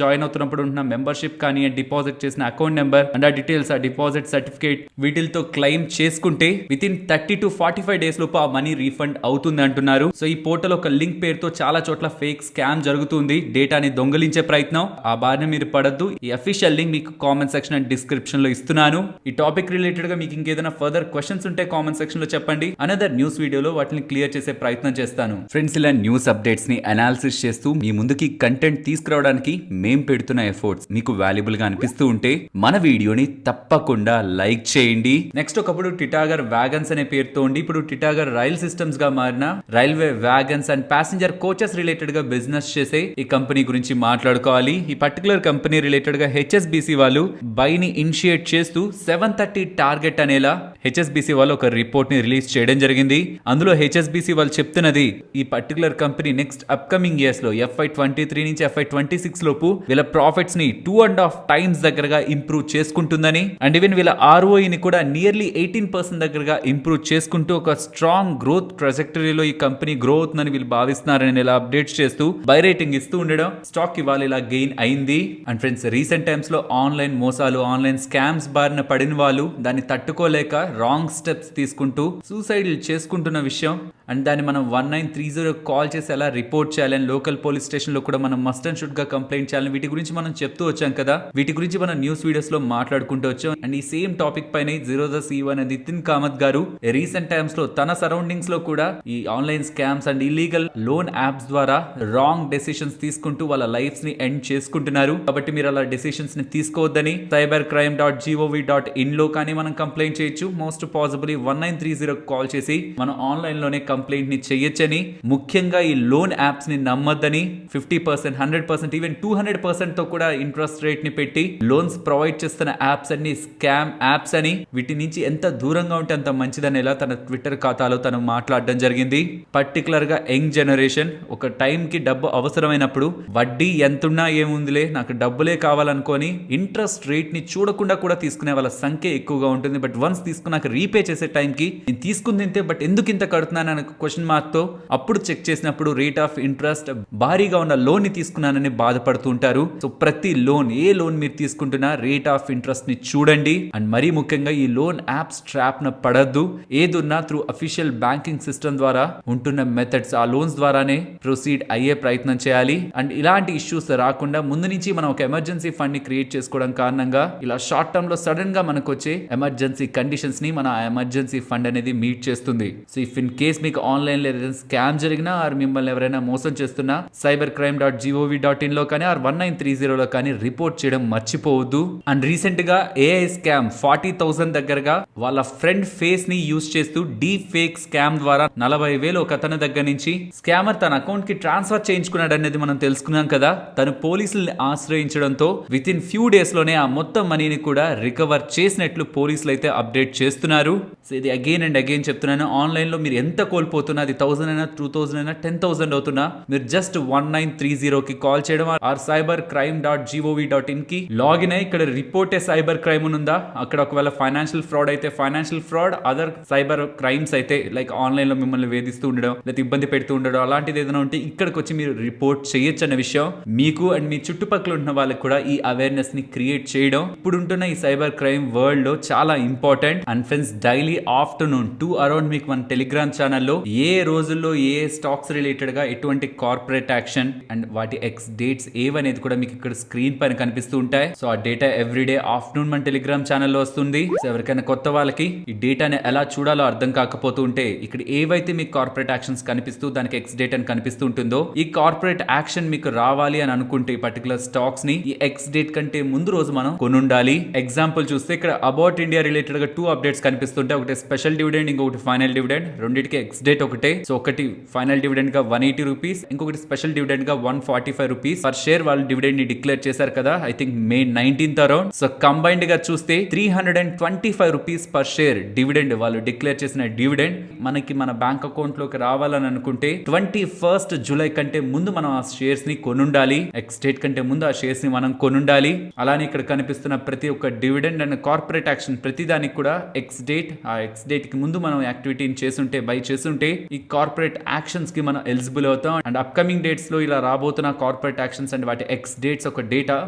జాయిన్ అవుతున్నప్పుడు ఉంటున్న మెంబర్షిప్ కానీ డిపాజిట్ చేసిన అకౌంట్ నెంబర్ అండ్ ఆ డీటెయిల్స్ ఆ డిపాజిట్ సర్టిఫికేట్ వీటితో క్లెయిమ్ చేసుకుంటే విత్ ఇన్ 30 to 45 days లోపు ఆ మనీ రీఫండ్ అవుతుంది అంటున్నారు. సో ఈ పోర్టల్ ఒక లింక్ పేరుతో చాలా చోట్ల ఫేక్ స్కామ్ జరుగుతుంది, డేటాని దొంగలించే ప్రయత్నం. ఆ బారిన మీరు పడద్దు. ఈ అఫీషియల్ లింక్ మీకు కామెంట్ సెక్షన్ అండ్ డిస్క్రిప్షన్ లో ఇస్తున్నాను. ఈ టాపిక్ రిలేటెడ్ గా మీకు ఇంకేదైనా ఫర్దర్ క్వశ్చన్స్ ఉంటే కామెంట్ సెక్షన్ లో చెప్పండి. అనదర్ న్యూస్ వీడియోలో వాటిని క్లియర్ చేసే ప్రయత్నం చేస్తాను. ఫ్రెండ్స్, ఇలా న్యూస్ అప్డేట్స్ ని అనాలిసిస్ చేస్తూ మీ ముందుకి కంటెంట్ తీసుకురావడానికి మేం పెడుతున్న ఎఫర్ట్స్ మీకు వాల్యుబుల్ గా అనిపిస్తూ ఉంటే మన వీడియోని తప్పకుండా లైక్ చేయండి. నెక్స్ట్, ఒకప్పుడు టిటాగర్ వ్యాగన్స్ అనే పేరుతో ఉండి ఇప్పుడు టిటాగర్ రైల్ సిస్టమ్స్ గా మారిన railway wagons and passenger coaches related గా బిజినెస్ చేసే ఈ కంపెనీ గురించి మాట్లాడుకోవాలి. ఈ పర్టికులర్ కంపెనీ రిలేటెడ్ గా HSBC వాళ్ళు బై ని ఇనిషియేట్ చేస్తూ 730 టార్గెట్ అనేలా HSBC వాళ్ళు ఒక రిపోర్ట్ ని రిలీజ్ చేయడం జరిగింది. అందులో HSBC వాళ్ళు చెప్తున్నది ఈ particular company next upcoming years లో FY23 నుంచి FY26 లోపు వీళ్ళ ప్రాఫిట్స్ ని 2.5 times దగ్గరగా ఇంప్రూవ్ చేసుకుంటుందని అండ్ ఈవెన్ వీళ్ళ ROE ని కూడా నియర్లీ 18% దగ్గరగా ఇంప్రూవ్ చేసుకుంటూ ఒక స్ట్రాంగ్ గ్రోత్ ట్రాజెక్టరీలో ఈ కంపెనీ గ్రో అవుతుందని వీళ్ళు భావిస్తున్నారని ఇలా అప్డేట్స్ చేస్తూ బై రేటింగ్ ఇస్తూ ఉండడం స్టాక్ ఇవాళ ఇలా గెయిన్ అయింది. అండ్ ఫ్రెండ్స్, రీసెంట్ టైమ్స్ లో ఆన్లైన్ మోసాలు ఆన్లైన్ స్కామ్స్ బారిన పడిన వాళ్ళు దాన్ని తట్టుకోలేక రాంగ్ స్టెప్స్ స్టెప్స్ తీసుకుంటూ సూసైడ్ చేసుకుంటున్న విషయం అండ్ దాన్ని మనం 1930 కాల్ చేసి ఎలా రిపోర్ట్ చేయాలని లోకల్ పోలీస్ స్టేషన్ లో కూడా మనం మస్ట్ అండ్ షుడ్ గా కంప్లైంట్ చేయాలని వీటి గురించి మనం చెప్తూ వచ్చాం కదా. వీటి గురించి మనం న్యూస్ వీడియోస్ లో మాట్లాడుకుంటూ వచ్చాం. అండ్ ఈ సేమ్ టాపిక్ పైన జీరోదా CEO అనే నితిన్ కామత్ గారు రీసెంట్ టైమ్స్ లో తన సరౌండింగ్స్ లో కూడా ఈ online scams and illegal loan apps ద్వారా రాంగ్ డెసిషన్స్ తీసుకుంటూ వాళ్ళ లైఫ్స్ ని ఎండ్ చేసుకుంటున్నారు. కాబట్టి మీరు అలా డెసిషన్స్ ని తీసుకోవద్దని cybercrime.gov.in లో కానీ మనం కంప్లైంట్ చేయొచ్చు. మోస్ట్ పాసిబుల్లీ 1930 కాల్ చేసి మనం ఆన్లైన్ లోనే కంప్లైంట్ ని చేయొచ్చని, ముఖ్యంగా ఈ లోన్ యాప్స్ ని నమ్మొద్దని, 50%, 100%, ఈవెన్ 200% తో కూడా ఇంట్రెస్ట్ రేట్ ని పెట్టి లోన్స్ ప్రొవైడ్ చేస్తున్న యాప్స్ అన్ని స్కామ్ యాప్స్ అని, వీటి నుంచి ఎంత దూరంగా ఉంటే అంత మంచిదని ఎలా తన ట్విట్టర్ ఖాతాలో తను మాట్లాడడం జరిగింది. పర్టికులర్ గా యంగ్ జనరేషన్ ఒక టైం కి డబ్బు అవసరమైనప్పుడు వడ్డీ ఎంతున్నా ఏముందిలే నాకు డబ్బులే కావాలనుకొని ఇంట్రెస్ట్ రేట్ ని చూడకుండా కూడా తీసుకునే వాళ్ళ సంఖ్య ఎక్కువగా ఉంటుంది. బట్ వన్స్ తీసుకున్నాక రీపే చేసే టైంకి నేను తీసుకుంది ఇంతే బట్ ఎందుకు ఇంత కడుతున్నాను అనే క్వశ్చన్ మార్క్ తో అప్పుడు చెక్ చేసినప్పుడు రేట్ ఆఫ్ ఇంట్రెస్ట్ భారీగా ఉన్న లోన్ ని తీసుకున్నానని బాధపడుతూ ఉంటారు. సో ప్రతి లోన్, ఏ లోన్ మీరు తీసుకుంటున్నా రేట్ ఆఫ్ ఇంట్రెస్ట్ ని చూడండి. అండ్ మరీ ముఖ్యంగా ఈ లోన్ యాప్స్ ట్రాప్ న పడద్దు. ఏదున్నా త్రూ అఫీషియల్ బ్యాంకింగ్ సిస్టమ్ ద్వారా ఉంటున్న మెథడ్స్, ఆ లోన్స్ ద్వారానే ప్రొసీడ్ అయ్యే ప్రయత్నం చేయాలి. అండ్ ఇలాంటి ఇష్యూస్ రాకుండా ముందు నుంచి మనం ఒక ఎమర్జెన్సీ ఫండ్ ని క్రియేట్ చేసుకోవడం కారణంగా ఇలా షార్ట్ టర్మ్ లో సడన్ గా మనకు వచ్చే ఎమర్జెన్సీ కండిషన్స్ ని మన ఎమర్జెన్సీ ఫండ్ అనేది మీట్ చేస్తుంది. సో ఇఫ్ ఇన్ కేస్ మీకు ఆన్లైన్ లో ఏదైనా స్కామ్ జరిగినా ఆర్ మిమ్మల్ని ఎవరైనా మోసం చేస్తున్నా cybercrime.gov.in లో కానీ ఆర్ 1930 లో కానీ రిపోర్ట్ చేయడం మర్చిపోవద్దు. అండ్ రీసెంట్ గా AI స్కామ్ 40,000 దగ్గరగా వాళ్ళ ఫ్రెండ్ ఫేస్ ని యూజ్ చేస్తూ డీప్ ఫేక్ స్కామ్ ద్వారా 40,000 ఒక అతని దగ్గర నుంచి స్కామర్ తన అకౌంట్ కి ట్రాన్స్ఫర్ చేయించుకున్నాడు అనేది మనం తెలుసుకున్నాం కదా. తను పోలీసుల్ని ఆశ్రయించడంతో విత్ ఇన్ ఫ్యూ డేస్ లోనే ఆ మొత్తం మనీని కూడా రికవర్ చేసినట్లు పోలీసులు అయితే అప్డేట్ చేస్తున్నారు. సో ఇది అగైన్ అండ్ అగైన్ చెప్తున్నాను, ఆన్లైన్ లో మీరు ఎంత కోల్పోతున్నా, అది 1000 అయినా 2000 అయినా 10,000 అవుతున్నా, మీరు జస్ట్ 1930 కి కాల్ చేయడం ఆర్ cybercrime.gov.in కి లాగిన్ అయ్యి ఇక్కడ రిపోర్ట్ ఏ సైబర్ క్రైమ్ ఉందా, అక్కడ ఒకవేళ ఫైనాన్షియల్ ఫ్రాడ్ అయితే financial fraud, other cyber crimes అయితే లైక్ ఆన్లైన్ లో మిమ్మల్ని వేధిస్తూ ఉండడం లేదా ఇబ్బంది పెడుతూ ఉండడం అలాంటిది ఏదైనా ఉంటే ఇక్కడికి వచ్చి మీరు రిపోర్ట్ చేయొచ్చు అనే విషయం మీకు అండ్ మీ చుట్టుపక్కల ఉన్న వాళ్ళకి కూడా ఈ అవేర్నెస్ ని క్రియేట్ చేయడం ఇప్పుడు ఉంటున్న ఈ సైబర్ క్రైమ్ వరల్డ్ లో చాలా important. And friends daily afternoon 2 around మీకు మన టెలిగ్రామ్ ఛానల్లో ఏ రోజుల్లో ఏ స్టాక్స్ రిలేటెడ్ గా ఎటువంటి కార్పొరేట్ యాక్షన్ అండ్ వాటి ఎక్స్ డేట్స్ ఏవనేది కూడా మీకు ఇక్కడ స్క్రీన్ పైన కనిపిస్తూ ఉంటాయి. సో ఆ డేటా ఎవ్రీడే ఆఫ్టర్నూన్ మన టెలిగ్రామ్ ఛానల్లో వస్తుంది. సో ఎవరికైనా కొత్త వాళ్ళకి ఈ డేటాని ఎలా చూడాలో అర్థం కాకపోతూ ఉంటే ఇక్కడ ఏవైతే మీకు కార్పొరేట్ యాక్షన్స్ కనిపిస్తూ దానికి ఎక్స్ డేట్ అని కనిపిస్తూ ఉంటుందో, ఈ కార్పొరేట్ యాక్షన్ మీకు రావాలి అని అనుకుంటే పర్టికులర్ స్టాక్స్ ని ఈ ఎక్స్ డేట్ కంటే ముందు రోజు మనం కొనుండాలి. ఎగ్జాంపుల్ చూస్తే ఇక్కడ అబౌట్ ఇండియా రిలేటెడ్ గా 2 అప్డేట్స్ కనిపిస్తుంటాయి. ఒకటి స్పెషల్ డివిడెండ్, ఇంకొకటి ఫైనల్ డివిడెండ్. రెండింటికి ఎక్స్ డేట్ ఒకటే. సో ఒకటి ఫైనల్ డివిడెండ్ గా 180 రూపీస్, ఇంకొకటి స్పెషల్ డివిడెండ్ గా 145 రూపీస్ పర్ షేర్ వాళ్ళు డివిడెండ్ ని డిక్లేర్ చేశారు కదా, I think May 19th around. So combined గా చూస్తే 325 రూపీస్ పర్ షేర్ డివిడెండ్ వాళ్ళు డిక్లేర్ చేసిన డివిడెండ్ మనకి మన బ్యాంక్ అకౌంట్ లోకి రావాలని అనుకుంటే 21st జూలై కంటే ముందు మనం ఆ షేర్స్ ని కొనుండాలి. ఎక్స్ డేట్ కంటే ముందు ఆ షేర్స్ ని మనం కొనుండాలి. అలానే ఇక్కడ కనిపిస్తున్న ప్రతి ఒక్క డివిడెండ్ అండ్ కార్పొరేట్ యాక్షన్ ప్రతి దానికి కూడా ఎక్స్ డేట్, ఆ ఎక్స్ డేట్ కి ముందు మనం యాక్టివిటీని చేస్తుంటే బై చేస్తుంటే ఈ కార్పొరేట్ యాక్షన్స్ కి మనం ఎలిజిబుల్ అవుతాం. అండ్ అప్కమింగ్ డేట్స్ లో ఇలా రాబోతున్న కార్పొరేట్ యాక్షన్స్ అండ్ వాటి ఎక్స్ డేట్స్ ఒక డేటా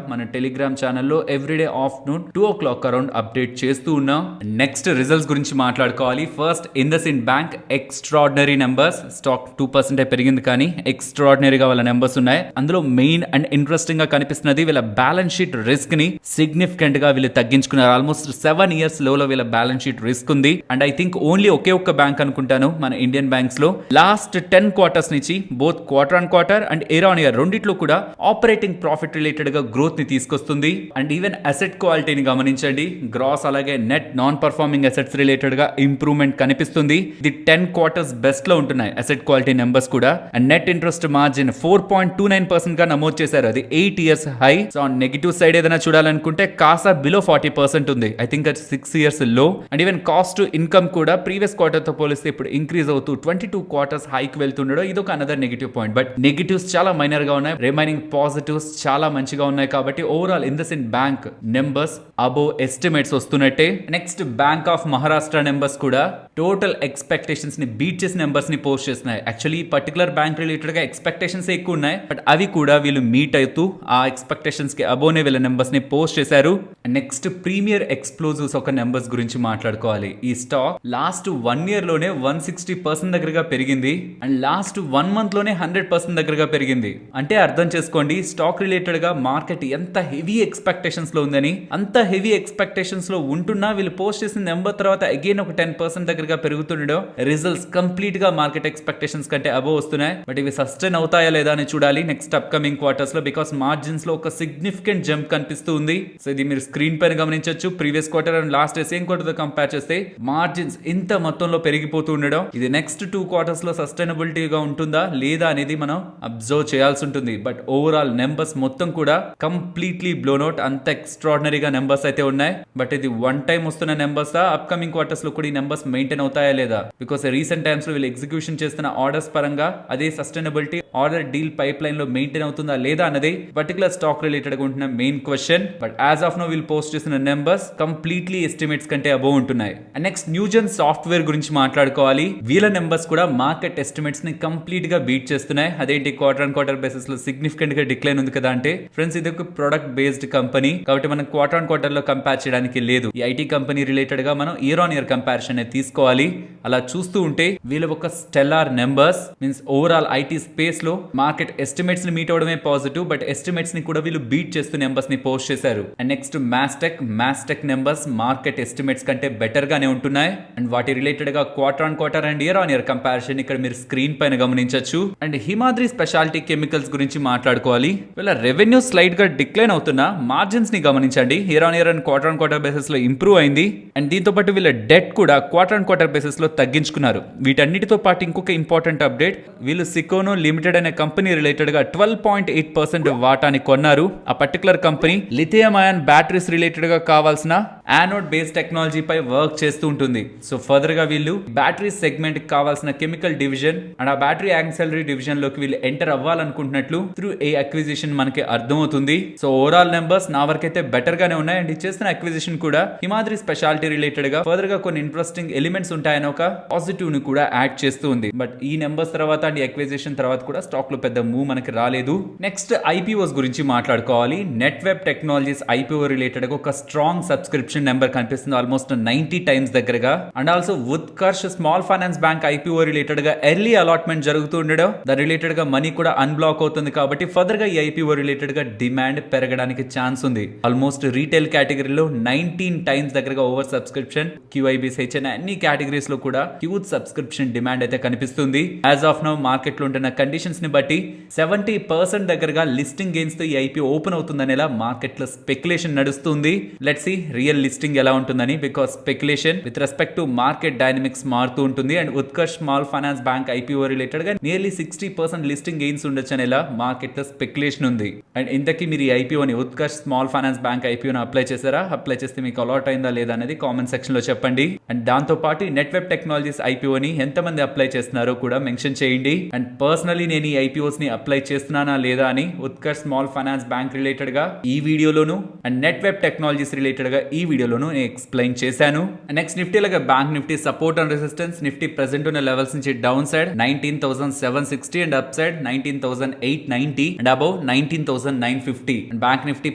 మన టెలిగ్రామ్ ఛానల్లో everyday afternoon 2 o'clock around update చేస్తూ ఉన్నాం. నెక్స్ట్ రిజల్ట్స్ గురించి మాట్లాడుకోవాలి. First IndusInd bank extraordinary numbers, stock 2% పెరిగింది కానీ ఎక్స్ట్రాడినరీగా వాళ్ళ నెంబర్స్ ఉన్నాయి. అందులో మెయిన్ అండ్ ఇంట్రెస్టింగ్ గా కనిపిస్తున్నది వీళ్ళ బ్యాలెన్స్ షీట్ రిస్క్ ని సిగ్నిఫికెంట్ గా వీళ్ళు తగ్గించుకున్నారు. ఆల్మోస్ట్ 7 years లో వీళ్ళ బ్యాలెన్స్ షీట్ రిస్క్ ఉంది. అండ్ ఐ థింక్ ఓన్లీ ఒకే ఒక్క బ్యాంక్ అనుకుంటాను మన ఇండియన్ బ్యాంక్స్ లో లాస్ట్ 10 quarters నుంచి both quarter on quarter and year on year రెండిట్లో కూడా ఆపరేటింగ్ ప్రాఫిట్ రిలేటెడ్ గా గ్రోత్ ని తీసుకొస్తుంది. అండ్ ఈవెన్ అసెట్ క్వాలిటీని గమనించండి, గ్రాస్ అలాగే net non performing assets related గా ఇంప్రూవ్మెంట్ కనిపిస్తుంది. ఇది 10 quarters బెస్ట్ లో ఉంటున్నాయి అసెట్ క్వాలిటీ నెంబర్స్ కూడా. అండ్ నెట్ ఇంట్రెస్ట్ మార్జిన్ 4.29% గా నమోదు చేశారు, అది 8 years high. So negative side ఏదైనా చూడాలనుకుంటే కాసా బిలో 40% ఉంది, ఐ థింక్ అది 6 years లో. And even cost to income కూడా ప్రీవియస్ క్వార్టర్ తో పోలిస్తే ఇప్పుడు ఇంక్రీజ్ అవుతూ 22 quarters హైక్ వెళ్తుండడం ఇది ఒక another negative point. But negatives చాలా మైనర్ గా ఉన్నాయి, రిమైనింగ్ పాజిటివ్స్ చాలా మంచిగా ఉన్నాయి. కాబట్టి overall IndusInd bank numbers above estimates వస్తున్నట్టే. Next bank of Maharashtra numbers కూడా టోటల్ ఎక్స్పెక్టేషన్స్ ని బీట్ చేసిన నెంబర్స్ ని పోస్ట్ చేస్తున్నాయి. యాక్చువల్లీ ఈ పర్టికులర్ బ్యాంక్ రిలేటెడ్ గా ఎక్స్పెక్టేషన్స్ ఎక్కువ ఉన్నాయి, బట్ అవి కూడా వీళ్ళు మీట్ అవుతూ ఆ ఎక్స్పెక్టేషన్స్ కి అబోనే వీళ్ళ నెంబర్స్ ని పోస్ట్ చేశారు. నెక్స్ట్ ప్రీమియర్ ఎక్స్ప్లోజివ్స్ ఒక నెంబర్స్ గురించి మాట్లాడుకోవాలి. ఈ స్టాక్ లాస్ట్ 1 year లోనే 160% దగ్గరగా పెరిగింది అండ్ లాస్ట్ 1 month లోనే 100% దగ్గరగా పెరిగింది. అంటే అర్థం చేసుకోండి స్టాక్ రిలేటెడ్ గా మార్కెట్ ఎంత హెవీ ఎక్స్పెక్టేషన్స్ లో ఉందని. అంత హెవీ ఎక్స్పెక్టేషన్స్ లో ఉంటున్నా వీళ్ళు పోస్ట్ చేసిన నెంబర్ తర్వాత అగైన్ ఒక 10% దగ్గరగా పెరుగుతుండడం రిజల్ట్స్ కంప్లీట్ గా మార్కెట్ ఎక్స్పెక్టేషన్స్ కంటే అబో వస్తున్నాయి. బట్ ఇవి సస్టైన్ అవుతాయా లేదా అని చూడాలి నెక్స్ట్ అప్కమింగ్ క్వార్టర్స్ లో, బికాస్ మార్జిన్స్ లో ఒక సిగ్నిఫికెంట్ జంప్ కనిపిస్తూ ఉంది. సో ఇది మీరు స్క్రీన్ పైన గమనించవచ్చు. Previous quarter and last same quarter తో కంపేర్ చేస్తే మార్జిన్స్ ఇంత మొత్తంలో పెరిగిపోతూ ఉండడం ఇది నెక్స్ట్ 2 quarters లో సస్టైనబిలిటీగా ఉంటుందా లేదా అనేది మనం అబ్జర్వ్ చేయాల్సి ఉంటుంది. బట్ ఓవరాల్ నెంబర్స్ మొత్తం కూడా కంప్లీట్లీ బ్లోన్ అవుట్, అంత ఎక్స్ట్రాడినరీగా నెంబర్స్ అయితే ఉన్నాయి. బట్ ఇది వన్ టైం వస్తున్న నెంబర్స్ అప్కమింగ్ క్వార్టర్స్ లో కూడా ఈ నెంబర్స్ మెయింటైన్ అవుతాయా లేదా, బికాస్ రీసెంట్ టైమ్స్ లో వీళ్ళు ఎగ్జిక్యూషన్ చేస్తున్న ఆర్డర్స్ పరంగా అదే sustainability order deal pipeline లో మెయింటైన్ అవుతుందా లేదా అన్నది పర్టికులర్ స్టాక్ రిలేటెడ్ గా ఉంటున్న main question. But as of now వీళ్ళు పోస్ట్ చేసిన నెంబర్స్ కంప్లీట్లీ ఎస్టిమేట్స్ కంటే అబోవ్ ఉంటున్నాయి. నెక్స్ట్ న్యూజెన్ సాఫ్ట్వేర్ గురించి మాట్లాడుకోవాలి. వీళ్ళ నెంబర్స్ కూడా మార్కెట్ ఎస్టిమేట్స్ ని కంప్లీట్ గా బీట్ చేస్తున్నాయి. అదేంటి క్వార్టర్ అండ్ క్వార్టర్ బేసిస్ లో సిగ్నిఫికెంట్ గా డిక్లైన్ ఉంది కదా అంటే ఫ్రెండ్స్ ఇది ఒక ప్రొడక్ట్ బేస్డ్ కంపెనీ కాబట్టి మనం క్వార్టర్ అండ్ క్వార్టర్ లో కంపేర్ చేయడానికి లేదు. ఈ ఐటీ కంపెనీ రిలేటెడ్ గా మనం ఇయర్ ఆన్ ఇయర్ కంపారిజన్ తీసుకోవాలి. అలా చూస్తూ ఉంటే వీళ్ళ ఒక stellar numbers means overall IT space లో మార్కెట్ ఎస్టిమేట్స్ ని మీట్ అవడమే పాజిటివ్, బట్ ఎస్టిమేట్స్ ని కూడా వీళ్ళు బీట్ చేస్తూ నెంబర్స్ ని పోస్ట్ చేశారు. And next Mastek numbers market estimates కంటే బెటర్ గానే ఉంటున్నాయి. అండ్ వాటి రిలేటెడ్ గా quarter on quarter and year on year comparison ఇక్కడ మీరు స్క్రీన్ పైన గమనించవచ్చు. అండ్ హిమాద్రి స్పెషాలిటీ కెమికల్స్ గురించి మాట్లాడుకోవాలి. వీళ్ళ రెవెన్యూ స్లైడ్ గా డిక్లైన్ అవుతున్న మార్జిన్స్ ని గమనించండి. Year on year and quarter basis లో ఇంప్రూవ్ అయింది. అండ్ దీంతో పాటు వీళ్ళ డెట్ కూడా క్వార్టర్ బేసిస్ లో తగ్గించుకున్నారు. వీటన్నిటితో పాటు ఇంకొక ఇంపార్టెంట్ అప్డేట్, వీళ్ళు సికోనో లిమిటెడ్ అనే కంపెనీ రిలేటెడ్ గా 12.8% వాటాని కొన్నారు. ఆ particular company lithium ion batteries related గా కావాల్సిన యానోడ్ బేస్డ్ టెక్నాలజీ పై వర్క్ చేస్తూ ఉంటుంది. సో ఫర్దర్ గా వీళ్ళు బ్యాటరీ సెగ్మెంట్ కావాల్సిన కెమికల్ డివిజన్ అండ్ ఆ బ్యాటరీ యాక్సెలరీ డివిజన్ లోకి వీళ్ళు ఎంటర్ అవ్వాలనుకుంటున్నట్లు త్రూ ఏ అక్విజిషన్ మనకి అర్థమవుతుంది. సో ఓవరాల్ నెంబర్స్ నా వరకైతే బెటర్ గానే ఉన్నాయి. అండ్ చేస్తున్న అక్విజిషన్ కూడా హిమాద్రి స్పెషాలిటీ రిలేటెడ్ గా ఫర్దర్ గా కొన్ని ఇంట్రెస్టింగ్ ఎలిమెంట్స్ ఉంటాయని ఒక పాజిటివ్ ని కూడా యాడ్ చేస్తూ ఉంది. బట్ ఈ నెంబర్స్ తర్వాత అండ్ అక్విజిషన్ తర్వాత కూడా స్టాక్ లో పెద్ద మూవ్ మనకి రాలేదు. నెక్స్ట్ ఐపీఓస్ గురించి మాట్లాడుకోవాలి. Net web technologies IPO related గా ఒక స్ట్రాంగ్ సబ్స్క్రిప్షన్ నెంబర్ కనిపిస్తుంది ఆల్మోస్ట్ 90 times దగ్గరగా. And also Utkarsh small finance bank IPO related గా ఎర్లీ అలాట్మెంట్ జరుగుతూ ఉండడం దాని రిలేటెడ్ గా మనీ కూడా అన్బ్లాక్ అవుతుంది కాబట్టి ఫర్దర్ గా ఈ ఐపీఓ రిలేటెడ్ గా డిమాండ్ పెరగడానికి ఛాన్స్ ఉంది. ఆల్మోస్ట్ రీటైల్ కేటగిరీలో 19 times దగ్గరగా ఓవర్ సబ్స్క్రిప్షన్, క్యూఐబీస్ హెచ్ఎన్ అన్ని కేటగిరీస్ లో కూడా హ్యూజ్ సబ్స్క్రిప్షన్ డిమాండ్ అయితే కనిపిస్తుంది. యాజ్ ఆఫ్ నౌ మార్కెట్ లో ఉంటున్న కండిషన్స్ ని బట్టి 70% దగ్గరగా లిస్టింగ్ గెయిన్స్ తో ఈ ఐపీఓ ఓపెన్ అవుతుందనేలా మార్కెట్ లో స్పెక్యులేషన్ నడుస్తుంది. లెట్స్ సీ రియల్ లిస్టింగ్ ఎలా ఉంటుందని, because speculation with respect to market dynamics మారుతూ ఉంటుంది. And Utkarsh small finance bank IPO related గా నియర్లీ 60% లిస్టింగ్ గెయిన్స్ ఉండొచ్చు అనేలా మార్కెట్ లో స్పెక్యులేషన్ ఉంది. అండ్ ఇంతకీ మీరు ఈ ఐపీఓని ఉత్కర్ష్ స్మాల్ ఫైనాన్స్ బ్యాంక్ ఐపీఓని అప్లై చేశారా? అప్లై చేస్తే మీకు అలాట్ అయిందా లేదా అనేది కామెంట్ సెక్షన్ లో చెప్పండి. అండ్ దాంతో పాటు నెట్ వెబ్ టెక్నాలజీస్ ఐపీఓని ఎంతమంది అప్లై చేస్తున్నారో కూడా మెన్షన్ చేయండి. అండ్ పర్సనలీ నేను ఈ ఐపీఓస్ ని అప్లై చేస్తున్నానా లేదా అని Utkarsh small finance bank related గా ఈ వీడియోలోను and net web technologies related గా ఈ వీడియోలోను నేను ఎక్స్ప్లెయిన్ చేశాను. నెక్స్ట్ నిఫ్టీ లాగా bank Nifty support and resistance, Nifty present ఉన్న లెవెల్స్ నుంచి down side 19,760 and up side 19,890 and above 19,950. And bank Nifty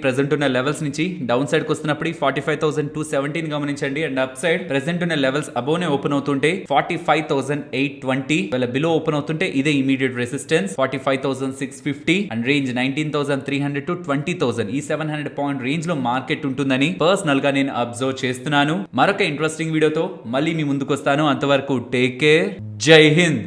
present ఉన్న లెవెల్స్ నుంచి డౌన్ సైడ్ కి వస్తున్నప్పుడు 45,217 గమనించండి. అండ్ అప్ సైడ్ ప్రెసెంట్ ఉన్న లెవెల్స్ అబోవ్ నే ఓపెన్ అవుతుంటే 45,820 వాళ్ళ బిలో ఓపెన్ అవుతుంటే ఇదే immediate resistance 45,650 and range 19,300 to 20,000. ఈ 700 పాయింట్ రేంజ్ లో మార్కెట్ ఉంటుందని పర్సనల్ గా నేను అబ్జర్వ్ చేస్తున్నాను. మరొక ఇంట్రెస్టింగ్ వీడియోతో మళ్ళీ మీ ముందుకు వస్తాను. అంతవరకు టేక్ కేర్, జై హింద్.